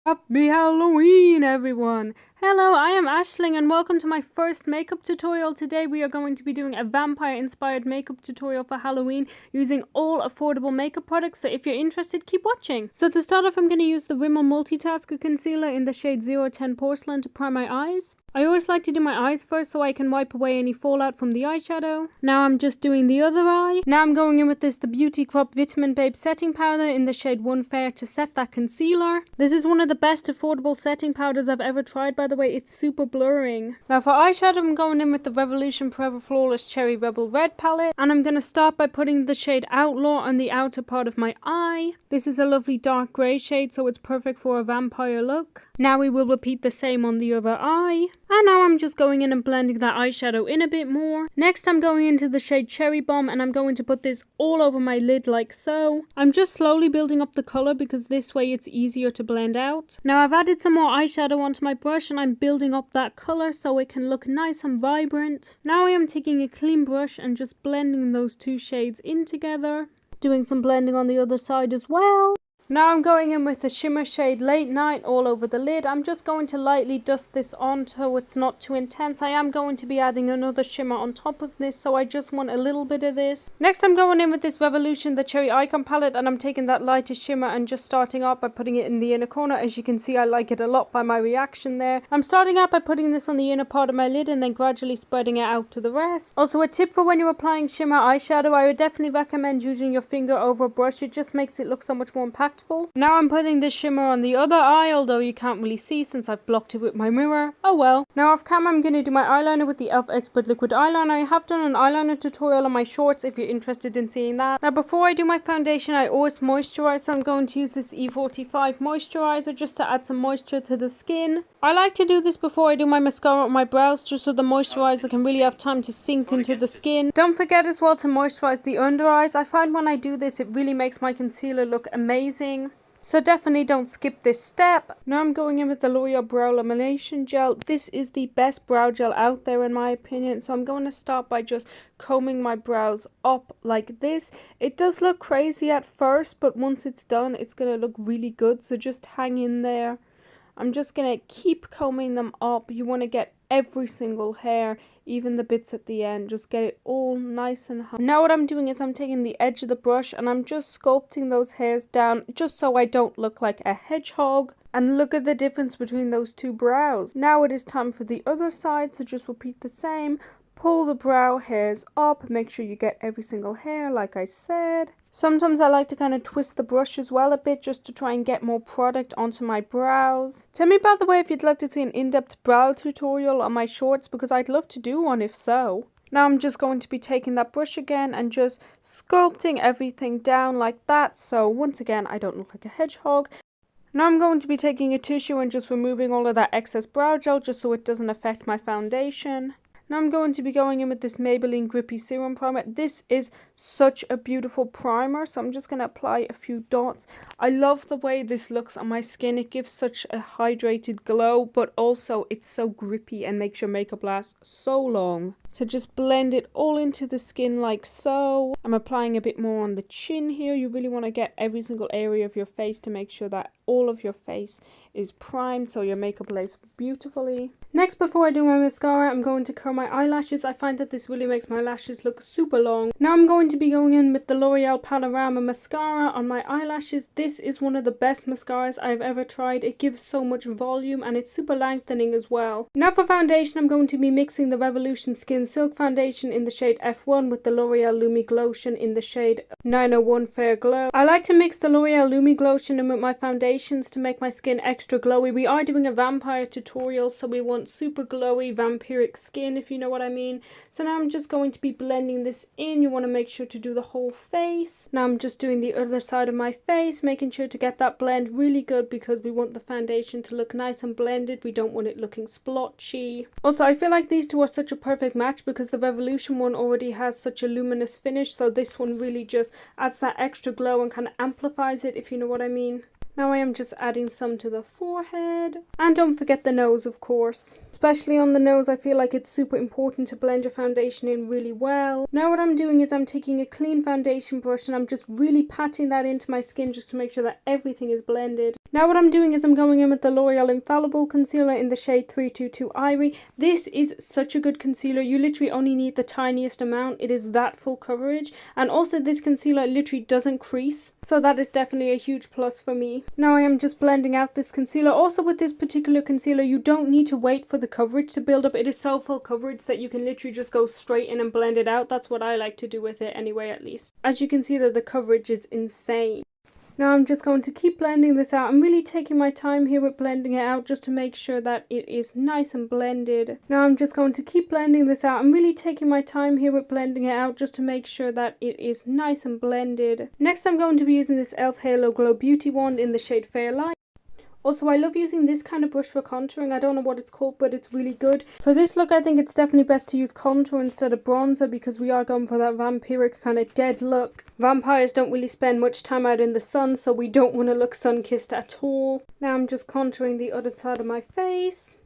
Happy Halloween, everyone! Hello, I am Aisling and welcome to my first makeup tutorial. Today we are going to be doing a vampire-inspired makeup tutorial for Halloween using all affordable makeup products, so if you're interested, keep watching. So to start off, I'm going to use the Rimmel Multitasker Concealer in the shade 010 Porcelain to prime my eyes. I always like to do my eyes first so I can wipe away any fallout from the eyeshadow. Now I'm just doing the other eye. Now I'm going in with the Beauty Crop Vitamin Babe Setting Powder in the shade 1 Fair to set that concealer. This is one of the best affordable setting powders I've ever tried, by the way. It's super blurring. Now for eyeshadow, I'm going in with the Revolution Forever Flawless Cherry Rebel Red palette, and I'm going to start by putting the shade Outlaw on the outer part of my eye. This is a lovely dark grey shade, so it's perfect for a vampire look. Now we will repeat the same on the other eye. And now I'm just going in and blending that eyeshadow in a bit more. Next I'm going into the shade Cherry Bomb and I'm going to put this all over my lid like so. I'm just slowly building up the colour because this way it's easier to blend out. Now I've added some more eyeshadow onto my brush and I'm building up that colour so it can look nice and vibrant. Now I am taking a clean brush and just blending those two shades in together. Doing some blending on the other side as well. Now I'm going in with the shimmer shade Late Night all over the lid. I'm just going to lightly dust this on so it's not too intense. I am going to be adding another shimmer on top of this, so I just want a little bit of this. Next I'm going in with this Revolution, the Cherry Icon palette, and I'm taking that lighter shimmer and just starting out by putting it in the inner corner. As you can see, I like it a lot by my reaction there. I'm starting out by putting this on the inner part of my lid and then gradually spreading it out to the rest. Also, a tip for when you're applying shimmer eyeshadow, I would definitely recommend using your finger over a brush. It just makes it look so much more impactful. Now I'm putting this shimmer on the other eye, although you can't really see since I've blocked it with my mirror. Oh well. Now off camera I'm going to do my eyeliner with the e.l.f. Expert Liquid Eyeliner. I have done an eyeliner tutorial on my shorts if you're interested in seeing that. Now before I do my foundation, I always moisturize, so I'm going to use this E45 moisturizer just to add some moisture to the skin. I like to do this before I do my mascara on my brows, just so the moisturizer can really have time to sink into the skin. Don't forget as well to moisturize the under eyes. I find when I do this, it really makes my concealer look amazing. So definitely don't skip this step. Now I'm going in with the L'Oreal Brow Lamination Gel. This is the best brow gel out there in my opinion. So I'm going to start by just combing my brows up like this. It does look crazy at first, but once it's done, it's going to look really good. So just hang in there. I'm just going to keep combing them up. You want to get every single hair, even the bits at the end. Just get it all nice and high. Now what I'm doing is I'm taking the edge of the brush and I'm just sculpting those hairs down just so I don't look like a hedgehog. And look at the difference between those two brows. Now it is time for the other side, so just repeat the same. Pull the brow hairs up, make sure you get every single hair like I said. Sometimes I like to kind of twist the brush as well a bit just to try and get more product onto my brows. Tell me, by the way, if you'd like to see an in-depth brow tutorial on my shorts, because I'd love to do one if so. Now I'm just going to be taking that brush again and just sculpting everything down like that, so once again I don't look like a hedgehog. Now I'm going to be taking a tissue and just removing all of that excess brow gel just so it doesn't affect my foundation. Now I'm going to be going in with this Maybelline Grippy Serum Primer. This is such a beautiful primer, so I'm just going to apply a few dots. I love the way this looks on my skin. It gives such a hydrated glow, but also it's so grippy and makes your makeup last so long. So just blend it all into the skin like so. I'm applying a bit more on the chin here. You really want to get every single area of your face to make sure that all of your face is primed so your makeup lays beautifully. Next, before I do my mascara, I'm going to curl my eyelashes. I find that this really makes my lashes look super long. Now I'm going to be going in with the L'Oreal Panorama Mascara on my eyelashes. This is one of the best mascaras I've ever tried. It gives so much volume and it's super lengthening as well. Now for foundation, I'm going to be mixing the Revolution Skin Silk Foundation in the shade F1 with the L'Oreal Lumi Glotion in the shade 901 Fair Glow. I like to mix the L'Oreal Lumi Glotion in with my foundations to make my skin extra glowy. We are doing a vampire tutorial, so we want super glowy vampiric skin, if you know what I mean. So now I'm just going to be blending this in. You want to make sure to do the whole face. Now I'm just doing the other side of my face, making sure to get that blend really good because we want the foundation to look nice and blended. We don't want it looking splotchy. Also, I feel like these two are such a perfect match because the Revolution one already has such a luminous finish, so this one really just adds that extra glow and kind of amplifies it, if you know what I mean. Now I am just adding some to the forehead. And don't forget the nose, of course. Especially on the nose, I feel like it's super important to blend your foundation in really well. Now what I'm doing is I'm taking a clean foundation brush and I'm just really patting that into my skin just to make sure that everything is blended. Now what I'm doing is I'm going in with the L'Oreal Infallible Concealer in the shade 322 Ivory. This is such a good concealer. You literally only need the tiniest amount. It is that full coverage. And also this concealer literally doesn't crease. So that is definitely a huge plus for me. Now I am just blending out this concealer. Also with this particular concealer, you don't need to wait for the coverage to build up. It is so full coverage that you can literally just go straight in and blend it out. That's what I like to do with it anyway, at least. As you can see that the coverage is insane. Now I'm just going to keep blending this out. I'm really taking my time here with blending it out just to make sure that it is nice and blended. Now I'm just going to keep blending this out. I'm really taking my time here with blending it out just to make sure that it is nice and blended. Next I'm going to be using this e.l.f. Halo Glow Beauty Wand in the shade Fair Light. Also, I love using this kind of brush for contouring. I don't know what it's called, but it's really good. For this look, I think it's definitely best to use contour instead of bronzer because we are going for that vampiric kind of dead look. Vampires don't really spend much time out in the sun, so we don't want to look sun-kissed at all. Now I'm just contouring the other side of my face.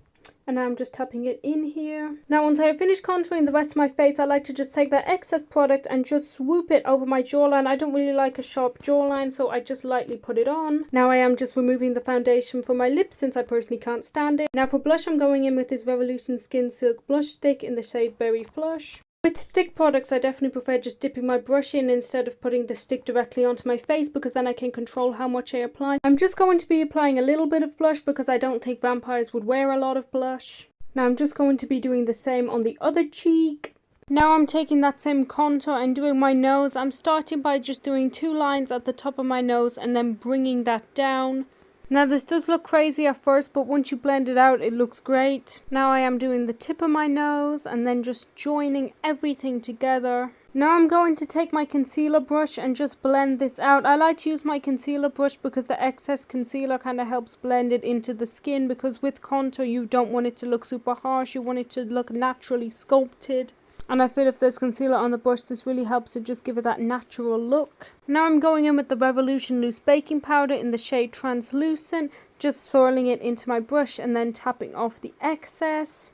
And now I'm just tapping it in here. Now once I have finished contouring the rest of my face, I like to just take that excess product and just swoop it over my jawline. I don't really like a sharp jawline, so I just lightly put it on. Now I am just removing the foundation from my lips since I personally can't stand it. Now for blush, I'm going in with this Revolution Skin Silk Blush Stick in the shade Berry Flush. With stick products, I definitely prefer just dipping my brush in instead of putting the stick directly onto my face because then I can control how much I apply. I'm just going to be applying a little bit of blush because I don't think vampires would wear a lot of blush. Now I'm just going to be doing the same on the other cheek. Now I'm taking that same contour and doing my nose. I'm starting by just doing 2 lines at the top of my nose and then bringing that down. Now this does look crazy at first, but once you blend it out, it looks great. Now I am doing the tip of my nose and then just joining everything together. Now I'm going to take my concealer brush and just blend this out. I like to use my concealer brush because the excess concealer kind of helps blend it into the skin, because with contour you don't want it to look super harsh, you want it to look naturally sculpted. And I feel if there's concealer on the brush, this really helps to just give it that natural look. Now I'm going in with the Revolution Loose Baking Powder in the shade Translucent, just swirling it into my brush and then tapping off the excess.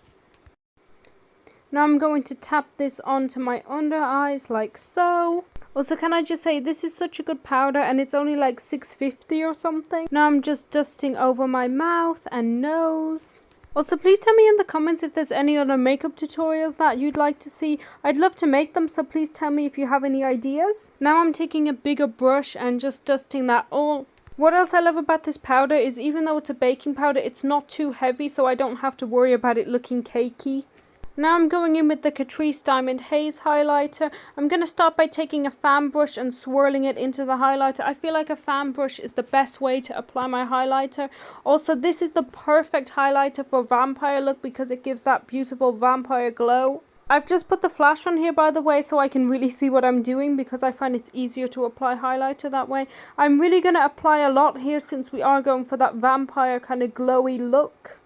Now I'm going to tap this onto my under eyes like so. Also, can I just say, this is such a good powder and it's only like $6.50 or something. Now I'm just dusting over my mouth and nose. Also, please tell me in the comments if there's any other makeup tutorials that you'd like to see. I'd love to make them, so please tell me if you have any ideas. Now I'm taking a bigger brush and just dusting that all. What else I love about this powder is even though it's a baking powder, it's not too heavy, so I don't have to worry about it looking cakey. Now I'm going in with the Catrice Diamond Haze highlighter. I'm going to start by taking a fan brush and swirling it into the highlighter. I feel like a fan brush is the best way to apply my highlighter. Also, this is the perfect highlighter for vampire look because it gives that beautiful vampire glow. I've just put the flash on here, by the way, so I can really see what I'm doing because I find it's easier to apply highlighter that way. I'm really going to apply a lot here since we are going for that vampire kind of glowy look.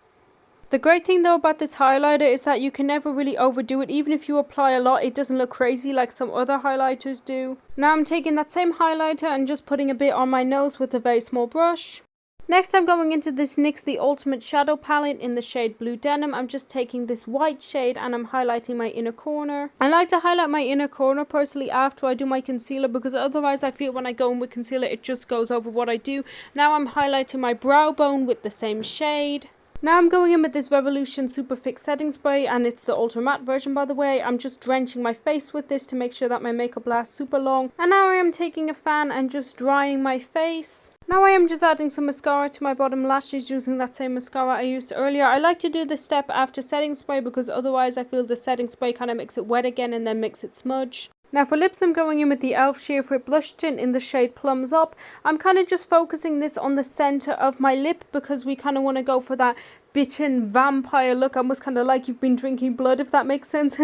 The great thing though about this highlighter is that you can never really overdo it. Even if you apply a lot, it doesn't look crazy like some other highlighters do. Now I'm taking that same highlighter and just putting a bit on my nose with a very small brush. Next I'm going into this NYX The Ultimate Shadow Palette in the shade Blue Denim. I'm just taking this white shade and I'm highlighting my inner corner. I like to highlight my inner corner personally after I do my concealer because otherwise I feel when I go in with concealer it just goes over what I do. Now I'm highlighting my brow bone with the same shade. Now I'm going in with this Revolution Super Fix Setting Spray, and it's the Ultra Matte version, by the way. I'm just drenching my face with this to make sure that my makeup lasts super long. And now I am taking a fan and just drying my face. Now I am just adding some mascara to my bottom lashes using that same mascara I used earlier. I like to do this step after setting spray because otherwise I feel the setting spray kind of makes it wet again and then makes it smudge. Now for lips, I'm going in with the e.l.f. Sheer Fit Blush Tint in the shade Plums Up. I'm kind of just focusing this on the center of my lip because we kind of want to go for that bitten vampire look, almost kind of like you've been drinking blood, if that makes sense.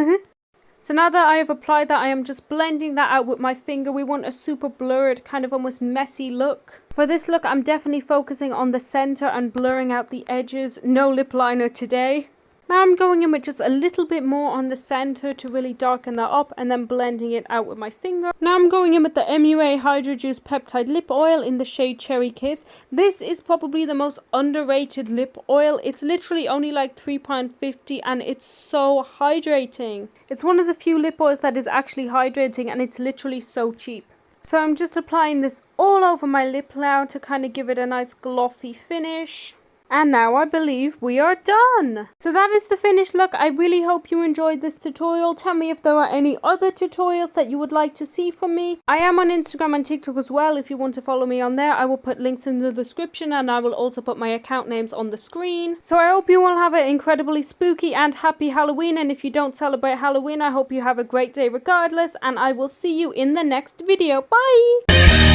So now that I have applied that, I am just blending that out with my finger. We want a super blurred, kind of almost messy look. For this look, I'm definitely focusing on the center and blurring out the edges. No lip liner today. Now I'm going in with just a little bit more on the center to really darken that up and then blending it out with my finger. Now I'm going in with the MUA Hydro Juice Peptide Lip Oil in the shade Cherry Kiss. This is probably the most underrated lip oil. It's literally only like £3.50 and it's so hydrating. It's one of the few lip oils that is actually hydrating and it's literally so cheap. So I'm just applying this all over my lip now to kind of give it a nice glossy finish. And now I believe we are done. So that is the finished look. I really hope you enjoyed this tutorial. Tell me if there are any other tutorials that you would like to see from me. I am on Instagram and TikTok as well. If you want to follow me on there, I will put links in the description and I will also put my account names on the screen. So I hope you all have an incredibly spooky and happy Halloween. And if you don't celebrate Halloween, I hope you have a great day regardless. And I will see you in the next video. Bye!